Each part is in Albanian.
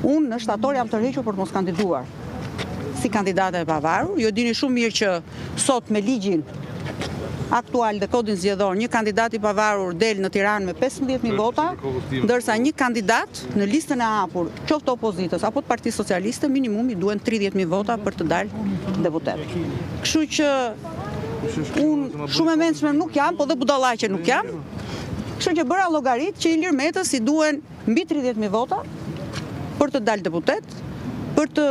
Unë në shtator jam tërhequr për të mos kandiduar si kandidate e pavarur. Ju dini shumë mirë që sot me ligjin aktual dhe kodin zgjedhor një kandidat i pavarur del në Tiranë me 15.000 vota, ndërsa një kandidat në listën e hapur, qoftë opozitës apo të Partisë Socialiste, minimumi duhen 30.000 vota për të dalë deputet. Kështu që unë shumë e mençme nuk jam, po dhe budallaqe nuk jam. Kështu që bëra llogarit që Ilir Metës i duhen mbi 30.000 vota për të dalë deputet, për të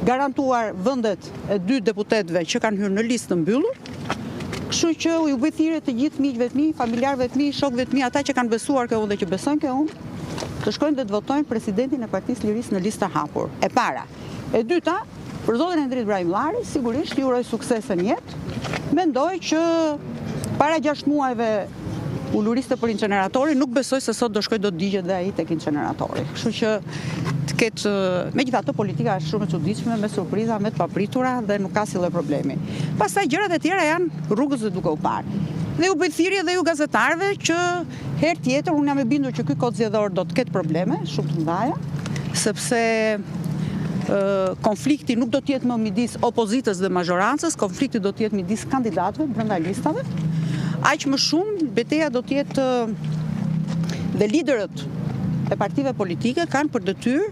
garantuar vendet e 2 deputetëve që kanë hyrë në listë të mbyllur. Kështu që ju bëj thirrje të gjithë miqve të mi, familjarëve të mi, shokëve të mi, ata që kanë besuar kjo dhe që besojnë kjo unë, të shkojnë dhe të votojnë presidentin e Partisë Lirisë në listë të hapur. E para. E dyta, për zotin Endrit Brahim Llari, sigurisht ju uroj sukses në jetë. Mendoj që para 6 muajve u luriste për inceneratori, nuk besoj se sot do shkoj do të digjet dhe ai tek inceneratori. Kështu që të ketë, megjithatë politika është shumë e çuditshme, me surpriza, me të papritura dhe nuk ka asnjë problemi. Pastaj gjërat e tjera janë rrugës dhe duke u parë. Dhe u bëj thirrje dhe ju gazetarëve që herë tjetër unë jam e bindur që ky kod zgjedhor do të ketë probleme shumë të mëdha, sepse konflikti nuk do të jetë më midis opozitës dhe mazhorancës, konflikti do të jetë midis kandidatëve brenda listave. Aq më shumë betejë do të jetë dhe liderët e partive politike kanë për detyrë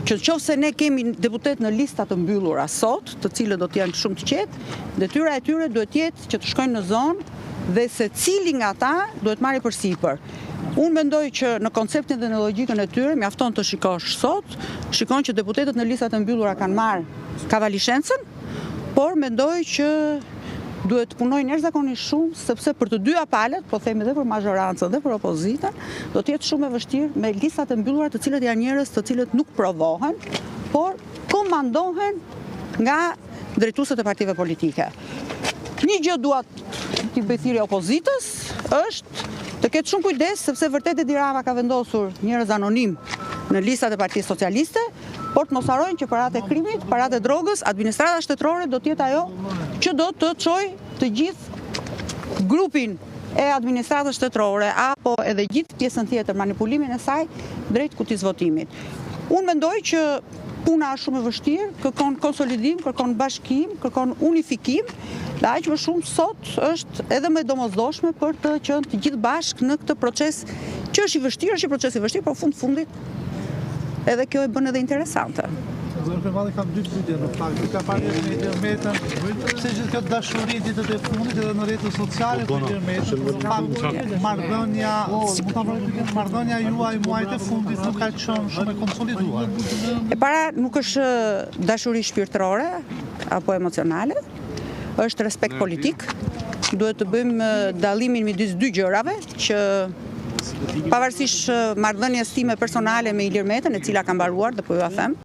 që nëse ne kemi deputet në lista të mbyllura sot, të cilët do të janë shumë të qetë, detyra e tyre duhet të jetë që të shkojnë në zonë dhe secili nga ata duhet marrë përsipër. Unë mendoj që në konceptin dhe në logjikën e tyre mjafton të shikosh sot, shikon që deputetët në listat e mbyllura kanë marrë kavalishencën, por mendoj që duhet të punojnë jashtëzakonisht shumë, sepse për të dyja palët, po themi edhe për mazhorancën dhe për opozitën, do të jetë shumë e vështirë me listat e mbyllura të cilët janë njerëz të cilët nuk provohen, por komandohen nga drejtuesit e partive politike. Një gjë dua t'i bëj thirrje opozitës është të ketë shumë kujdes, sepse vërtet Edi Rama ka vendosur njerëz anonim në listat e Partisë Socialiste, por të mos harrojnë që paratë e krimit, paratë e drogës, administrata shtetërore do të jetë ajo që do të çojë të gjithë grupin e administratës shtetërore apo edhe gjithë pjesën tjetër manipulimin e saj drejt kutisë votimit. Unë mendoj që puna është shumë e vështirë, kërkon konsolidim, kërkon bashkim, kërkon unifikim, dhe aq më shumë sot është edhe më domosdoshme për të qenë të gjithë bashkë në këtë proces që është i vështirë, është i proces i vështirë, por fundit edhe kjo e bën edhe interesante. Zotëri Përballi, kam 2 pyetje në fakt. Ka parë me Ilir Metën, pse gjithë këtë dashuri ditët e fundit edhe në rrjetet sociale për Ilir Metën, marrëdhënia juaj muajt e fundit nuk ka qenë shumë e konsoliduar. E para nuk është dashuri shpirtërore apo emocionale, është respekt politik. Duhet të bëjmë dallimin midis 2 gjërave që pavarësisht marrëdhënies time personale me Ilir Metën, e cila ka mbaruar dhe po ju a them,